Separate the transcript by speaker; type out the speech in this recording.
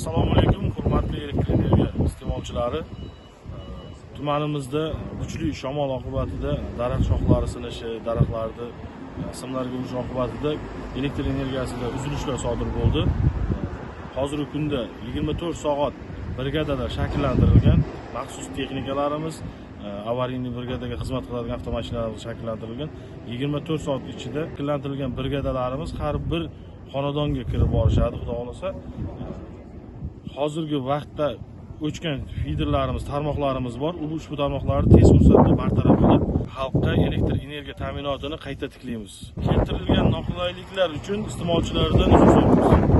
Speaker 1: Assalomu alaykum, hurmatli elektr energiya iste'molchilari. Tumanimizda kuchli shamol oqibatida daraxt shoxlari sinishi, daraxtlarni simlarga urish oqibatida elektr energiyasida uzilishlar sodir bo'ldi. Hozirgi kunda 24 soat brigadalar shakllantirilgan, maxsus texnikalarimiz, avariyniy brigadaga xizmat qiladigan avtomashinalarimiz shakllantirilgan. 24 soat ichida shakllantirilgan brigadalarimiz har bir xonadonga kirib borishadi, xudo xolasa. Hozirgi vaqtda o'chgan fiderlarimiz, tarmoqlarimiz bor. Ushbu tarmoqlarni tez fursatda bartaraf qilib, xalqqa elektr energiya ta'minotini qayta tiklaymiz. Keltirilgan noqulayliklar uchun iste'molchilardan uzr so'raymiz.